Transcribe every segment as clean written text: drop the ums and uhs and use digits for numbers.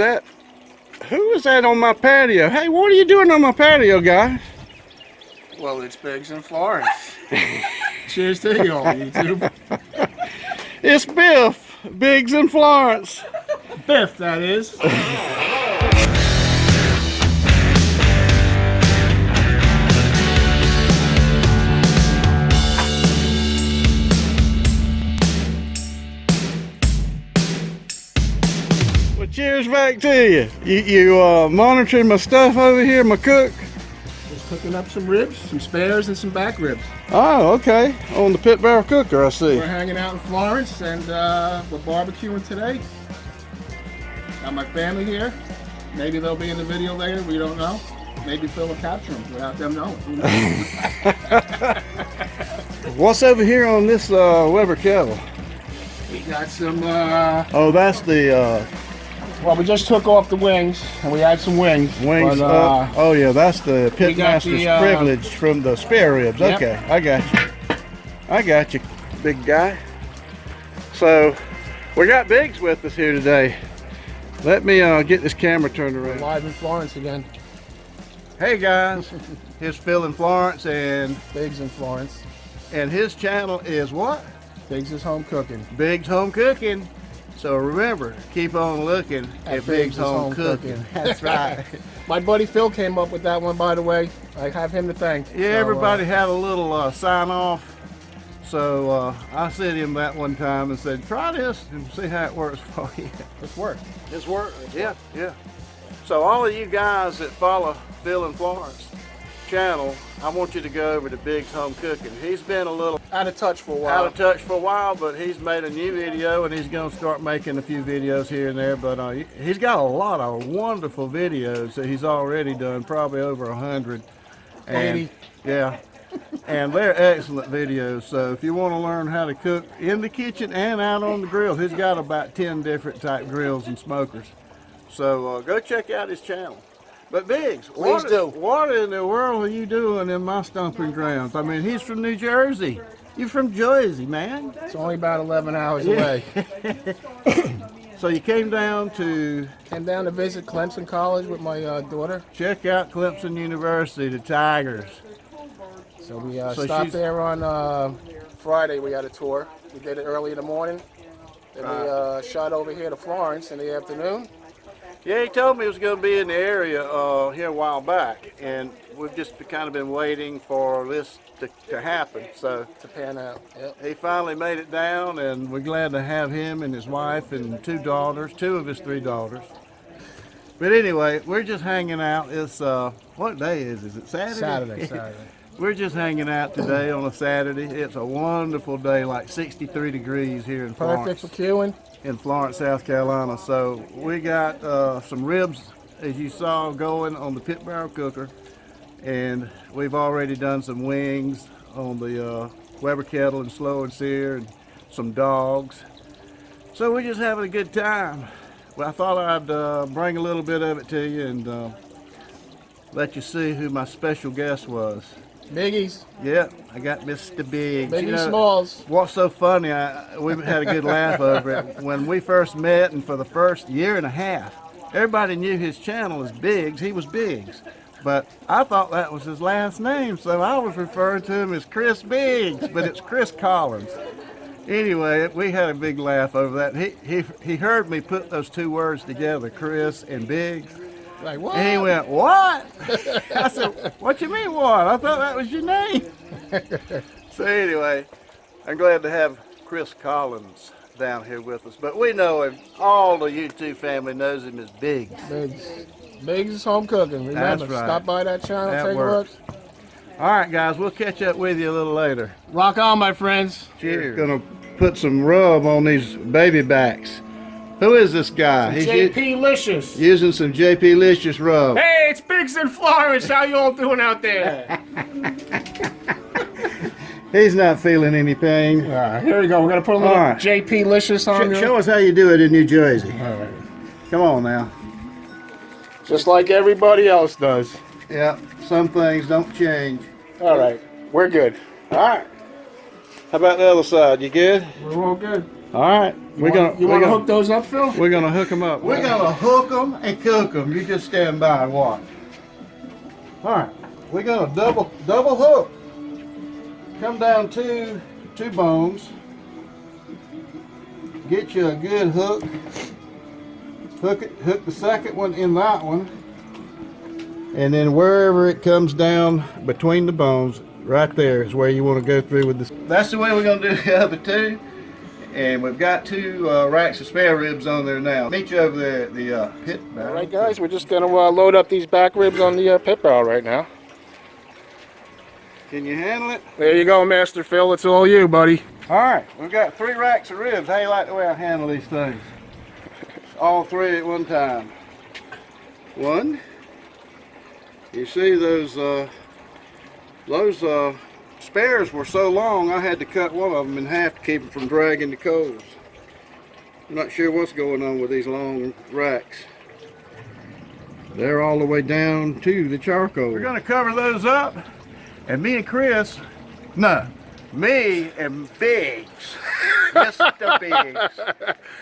that? Who is that on my patio? Hey, what are you doing on my patio, guy? Well, it's Biggs in Florence. Cheers to you on YouTube. It's Biff, Biggs in Florence. Biff, that is. Well, cheers back to you. You monitoring my stuff over here, my cook? Just cooking up some ribs, some spares, and some back ribs. Oh, okay. On the pit barrel cooker, I see. We're hanging out in Florence, and we're barbecuing today. Got my family here. Maybe they'll be in the video later. We don't know. Maybe Phil will capture them without them knowing. What's over here on this Weber Kettle? We got some. Oh, that's the Well, we just took off the wings, and we had some wings. wings. But, Oh yeah, that's the we got pitmaster's the, privilege from the spare ribs. Yep. Okay, I got you. I got you, big guy. So we got Biggs with us here today. Let me get this camera turned we're around. live in Florence again. Hey guys, here's Phil in Florence, and Biggs in Florence. his channel is what? Biggs is home cooking. Biggs Home Cooking. So remember, keep on looking at Biggs Home Cooking. That's right. My buddy Phil came up with that one, by the way. I have him to thank. Yeah, So, everybody had a little sign off. So I sent him that one time and said, try this and see how it works for you. It's work. It's work. Yeah, yeah. So all of you guys that follow Phil and Florence channel, I want you to go over to Biggs Home Cooking. He's been a little Out of touch for a while. out of touch for a while, but he's made a new video and he's going to start making a few videos here and there. But he's got a lot of wonderful videos that he's already done, probably over 100. And 80. yeah, and they're excellent videos. So if you want to learn how to cook in the kitchen and out on the grill, he's got about 10 different type grills and smokers. So go check out his channel. But Biggs, Please do. What in the world are you doing in my stomping grounds? I mean, he's from New Jersey. You're from Jersey, man. It's only about 11 hours away. So you came down to Came down to visit Clemson College with my daughter. check out Clemson University, the Tigers. So we So stopped she's- there on Friday. We had a tour. We did it early in the morning. Then we shot over here to Florence in the afternoon. Yeah, he told me he was going to be in the area here a while back, and we've just kind of been waiting for this to happen. So To pan out. Yep. he finally made it down, and we're glad to have him and his wife and two of his three daughters. But anyway, we're just hanging out. It's what day is it? Is it Saturday? Saturday. We're just hanging out today on a Saturday. It's a wonderful day, like 63 degrees here in Perfect Florence. for queuing. In Florence, South Carolina. So we got some ribs, as you saw, going on the pit barrel cooker, and we've already done some wings on the Weber Kettle and slow and sear, and some dogs. So we're just having a good time. Well, I thought I'd bring a little bit of it to you and let you see who my special guest was. Biggies. Yeah, I got Mr. Biggs. Biggie You know, Smalls. what's so funny, we had a good laugh over it. When we first met, and for the first year and a half, everybody knew his channel as Biggs. He was Biggs. But I thought that was his last name, so I was referring to him as Chris Biggs, but it's Chris Collins. Anyway, we had a big laugh over that. He heard me put those two words together, Chris and Biggs. Like what? And he went, what? I said, what you mean what? I thought that was your name. So anyway, I'm glad to have Chris Collins down here with us. But we know him. All the YouTube family knows him as Biggs. Biggs. Biggs is home cooking. Remember, That's right. stop by that channel, That take works. a look. All right, guys, we'll catch up with you a little later. Rock on, my friends. Cheers. Gonna put some rub on these baby backs. Who is this guy? He's JP Licious. using some JP Licious rub. Hey, it's Biggs in Florence. How you all doing out there? He's not feeling any pain. Here we go. We're gonna put a little All right. JP Licious on you. Show us how you do it in New Jersey. All right. Come on now. Just like everybody else does. Yeah, some things don't change. All right, we're good. All right. How about the other side? You good? We're all good. All right, You want to hook those up, Phil? We're gonna hook them up. We're gonna hook them and cook them. You just stand by and watch. All right, we're gonna double hook. Come down two bones. Get you a good hook. Hook the second one in that one, and then wherever it comes down between the bones, right there is where you want to go through with this. That's the way we're gonna do the other two. And we've got two racks of spare ribs on there now. Meet you over there at the pit barrel. All right, guys, we're just gonna load up these back ribs on the pit barrel right now. Can you handle it? There you go, Master Phil. It's all you, buddy. All right, we've got 3 racks of ribs. How you like the way I handle these things? All 3 at one time. 1. You see those spares were so long I had to cut one of them in half to keep them from dragging the coals. I'm not sure what's going on with these long racks. They're all the way down to the charcoal. We're gonna cover those up, and me and Biggs, Mr. Biggs,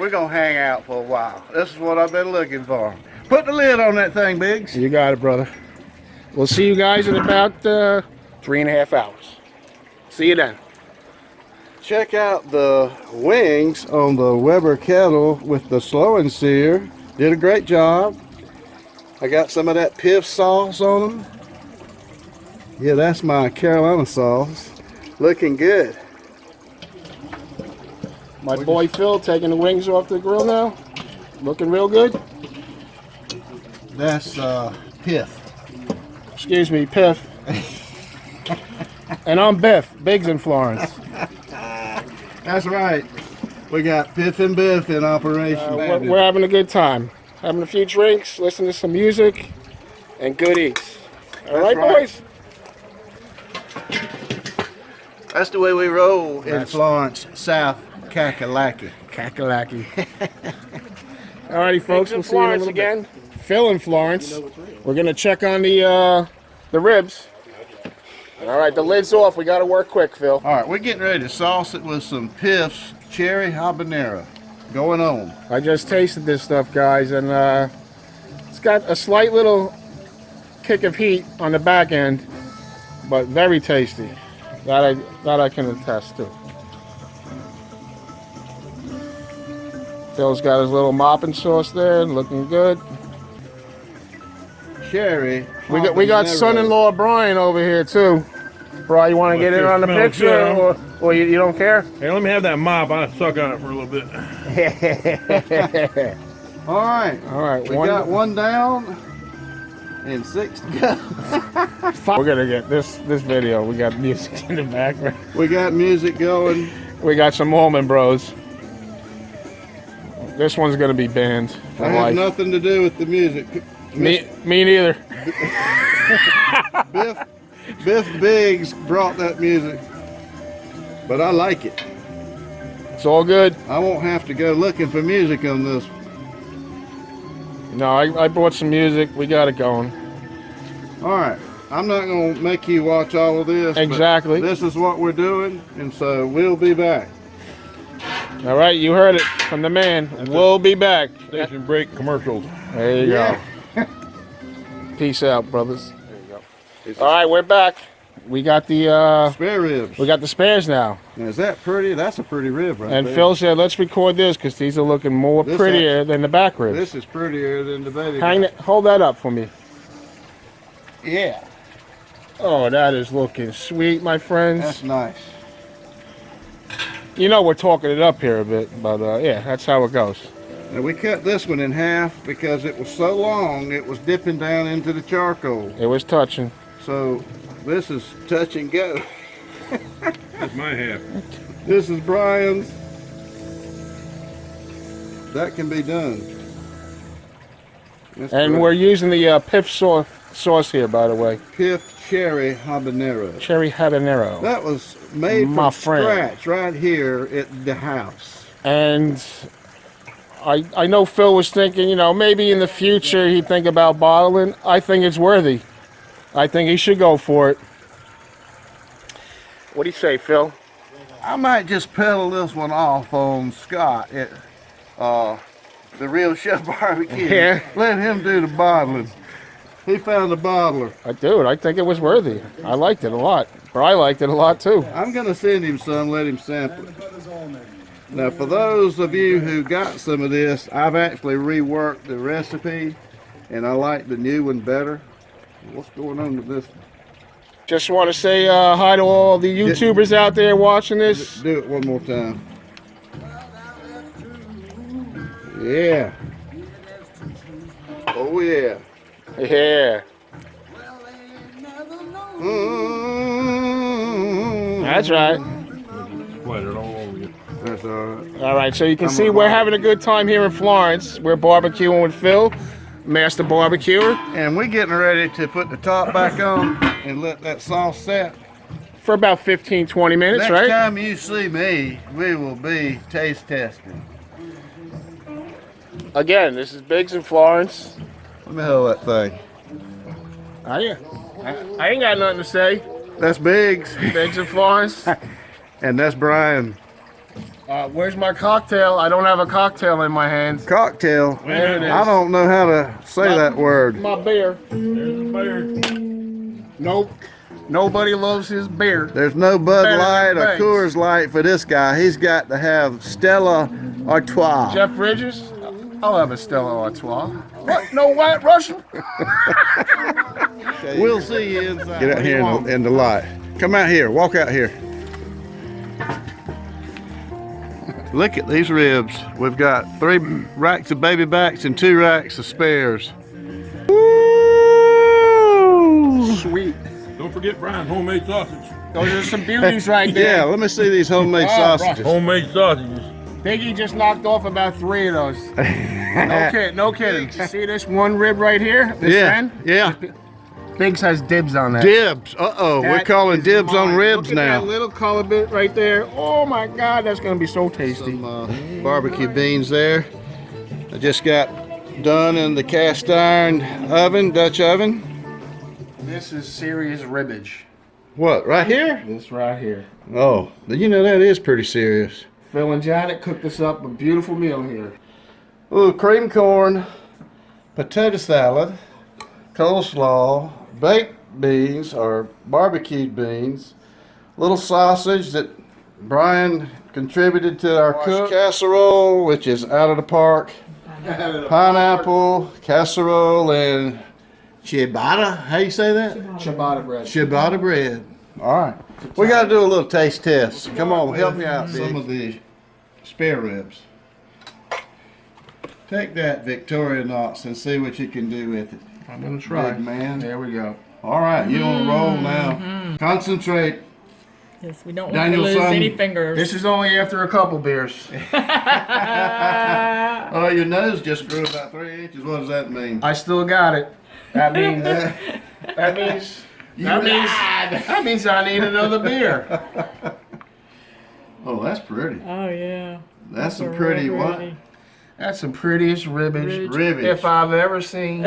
we're gonna hang out for a while. This is what I've been looking for. Put the lid on that thing, Biggs. You got it, brother. We'll see you guys in about 3.5 hours. See you then. Check out the wings on the Weber Kettle with the slow and sear. Did a great job. I got some of that Piff sauce on them. Yeah, that's my Carolina sauce. Looking good. My boy Phil taking the wings off the grill now. Looking real good. That's Piff. Excuse me, Piff. And I'm Biff, Biggs in Florence. That's right. We got Piff and Biff in operation. We're having a good time. Having a few drinks, listening to some music, and good eats. All right, boys? That's the way we roll in Florence, South Kakalaki. Kakalaki. All righty, folks. We'll see you in a little bit. Phil in Florence. We're going to check on the ribs. All right, the lid's off. We got to work quick, Phil. All right, we're getting ready to sauce it with some Piff's cherry habanero. Going on. I just tasted this stuff, guys, and it's got a slight little kick of heat on the back end, but very tasty. That I can attest to. Phil's got his little mopping sauce there, looking good. Cherry. We got son-in-law Brian over here too. Brian, you want to get in on the picture, or you don't care? Hey, let me have that mop. I'll suck on it for a little bit. All right. We got one down and 6 to go. We're gonna get this video. We got music in the background. We got music going. We got some Allman Bros. This one's gonna be banned. I have nothing to do with the music. Me neither. Biff Biggs brought that music, but I like it. It's all good. I won't have to go looking for music on this. No, I brought some music. We got it going. All right. I'm not going to make you watch all of this. Exactly. This is what we're doing, and so we'll be back. All right, you heard it from the man. We'll be back. Station break commercials. There you go. Peace out, brothers. There you go. All right, we're back. We got the spare ribs. We got the spares now. Now, is that pretty? That's a pretty rib right and there. Phil said, let's record this because these are looking prettier than the back ribs. This is prettier than the baby. Hold that up for me. Yeah. Oh, that is looking sweet, my friends. That's nice. You know we're talking it up here a bit, but yeah, that's how it goes. Now we cut this one in half because it was so long it was dipping down into the charcoal. It was touching. So this is touch and go. That's my half. This is Brian's. That can be done. That's and good. We're using the Piff sauce here, by the way. Piff Cherry Habanero. Cherry Habanero. That was made from scratch right here at the house. And I know Phil was thinking, you know, maybe in the future he'd think about bottling. I think it's worthy. I think he should go for it. What do you say, Phil? I might just pedal this one off on Scott at the Real Chef Barbecue. Yeah. Let him do the bottling. He found the bottler. Dude, I think it was worthy. I liked it a lot. Or I liked it a lot too. I'm going to send him some, let him sample it. Now, for those of you who got some of this, I've actually reworked the recipe, and I like the new one better. What's going on with this one? Just want to say hi to all the YouTubers out there watching this. Do it one more time. Yeah. Oh, yeah. Yeah. That's right. Splattered all over you. That's all right. All right, so you can see we're having a good time here in Florence. We're barbecuing with Phil, master barbecuer. And we're getting ready to put the top back on and let that sauce set. For about 15, 20 minutes, Next right? time you see me, we will be taste testing. Again, this is Biggs in Florence. Let me hold that thing. Oh, yeah. I ain't got nothing to say. That's Biggs. Biggs in Florence. And that's Brian. Where's my cocktail? I don't have a cocktail in my hands. Cocktail. There it is. I don't know how to say that word. My beer. There's the bear. Nope. Nobody loves his beer. There's no Bud Better Light than or Banks. Coors Light for this guy. He's got to have Stella Artois. Jeff Bridges? I'll have a Stella Artois. What? No white Russian? We'll see you inside. Get out here in the light. Come out here. Walk out here. Look at these ribs. We've got 3 racks of baby backs and 2 racks of spares. Woo! Sweet. Don't forget Brian's homemade sausage. Those are some beauties right there. Yeah, let me see these homemade sausages. Homemade sausages. Biggie just knocked off about 3 of those. No kidding. See this one rib right here? This Yeah, end? yeah. Biggs has dibs on that. Dibs. Uh-oh, we're That calling is dibs on mine. ribs Look at now. that little color bit right there. Oh my God, that's gonna be so tasty. Some barbecue beans there. I just got done in the cast iron oven, Dutch oven. This is serious ribbage. What, right here? This right here. Oh, you know that is pretty serious. Phil and Janet cooked us up a beautiful meal here. Ooh, cream corn, potato salad, coleslaw, baked beans or barbecued beans, little sausage that Brian contributed to our cook, casserole, which is out of the park, pineapple, casserole, and ciabatta. How you say that? Ciabatta bread. Ciabatta bread. All right. We got to do a little taste test. Come on, help me out, Big. Some of the spare ribs. Take that Victorinox and see what you can do with it. I'm gonna try. Big man. There we go. All right, you on a roll now. Concentrate. Yes, we don't want to Daniel, lose son, any fingers. This is only after a couple beers. Oh, your nose just grew about 3 inches. What does that mean? I still got it. That means that means I need another beer. Oh, that's pretty. Oh yeah. That's some a pretty real what? pretty. That's some prettiest ribbage Ribbage. if I've ever seen.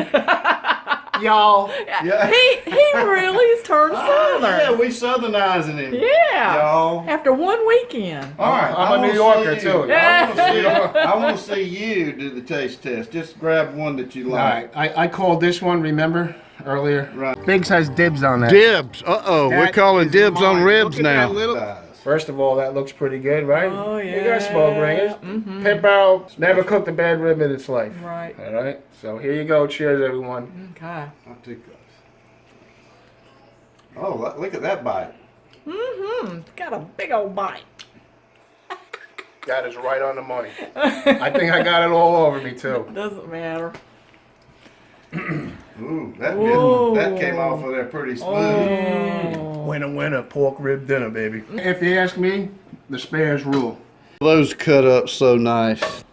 Y'all. Yeah. He really has turned southern. Yeah, we southernizing him. Yeah. Y'all. After one weekend. All right, I'm a I New wanna Yorker, see you. too. I want to see you do the taste test. Just grab one that you All like. right, I called this one, remember, earlier? Right. Biggs has dibs on that. Dibs. Uh-oh, we're That calling is dibs on mine. ribs Look at now. that little- First of all, that looks pretty good, right? Oh, You got yeah. smoke ringers. Mhm. Pit barrel, never cooked a bad rib in its life. Right. All right, so here you go. Cheers, everyone. Okay. I'll take those. Oh, look at that bite. Mm-hmm. Got a big old bite. That is right on the money. I think I got it all over me, too. Doesn't matter. Ooh, Whoa. that came off of there pretty smooth. Oh. Winner, pork rib dinner, baby. If you ask me, the spares rule. Those cut up so nice.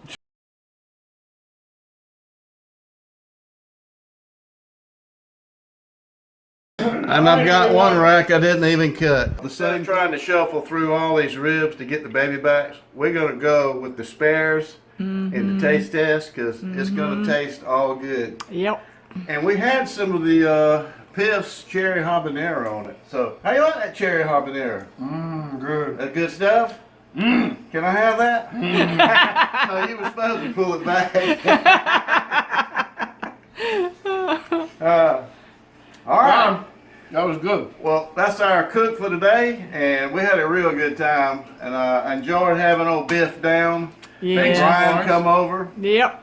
And I've got one rack I didn't even cut. Instead of trying to shuffle through all these ribs to get the baby backs, we're gonna go with the spares in the taste test because it's gonna taste all good. Yep. And we had some of the Piff's cherry habanero on it. So how you like that cherry habanero? Good. That good stuff? Can I have that? No, you were supposed to pull it back. All right. That was good. Well, that's our cook for today, and we had a real good time. And I enjoyed having old Biff down. Big Yeah. Brian come over. Yep.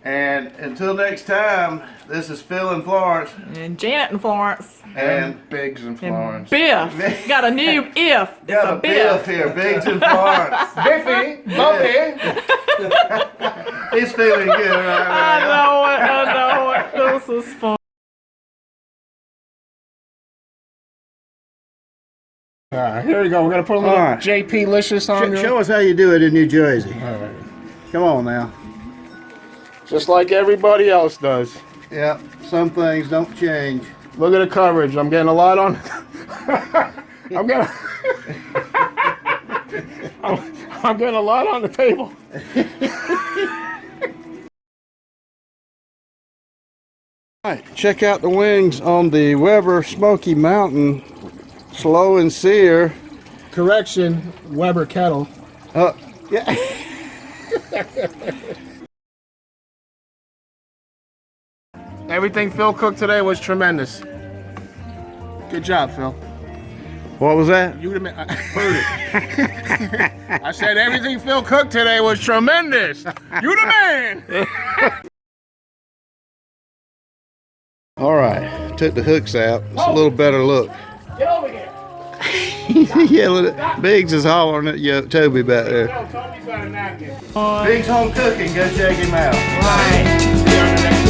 And until next time, this is Phil and Florence. And Janet and Florence. And Biggs and And Florence. Biff. Got a new if. It's got a a Biff Biff. here, Biggs and Florence. Biffy, Buffy. He's feeling good right I now. know it. This is fun. Here we go. We're gonna put a little All right. JP Licious on there. Show us how you do it in New Jersey. All right. Come on now. Just like everybody else does. Yeah, some things don't change. Look at the coverage. I'm getting a lot on. I'm getting. I'm getting a lot on the table. All right, check out the wings on the Weber Smoky Mountain Slow and Sear. Correction, Weber Kettle. Yeah. Everything Phil cooked today was tremendous. Good job, Phil. What was that? You the man. I heard it. I said everything Phil cooked today was tremendous. You the man. All right, took the hooks out. It's a little better look. Get over here. Yeah, look at Biggs is hollering at you, Toby back there. Toby's got a napkin. Biggs Home Cooking, go check him out. Right. See you on the next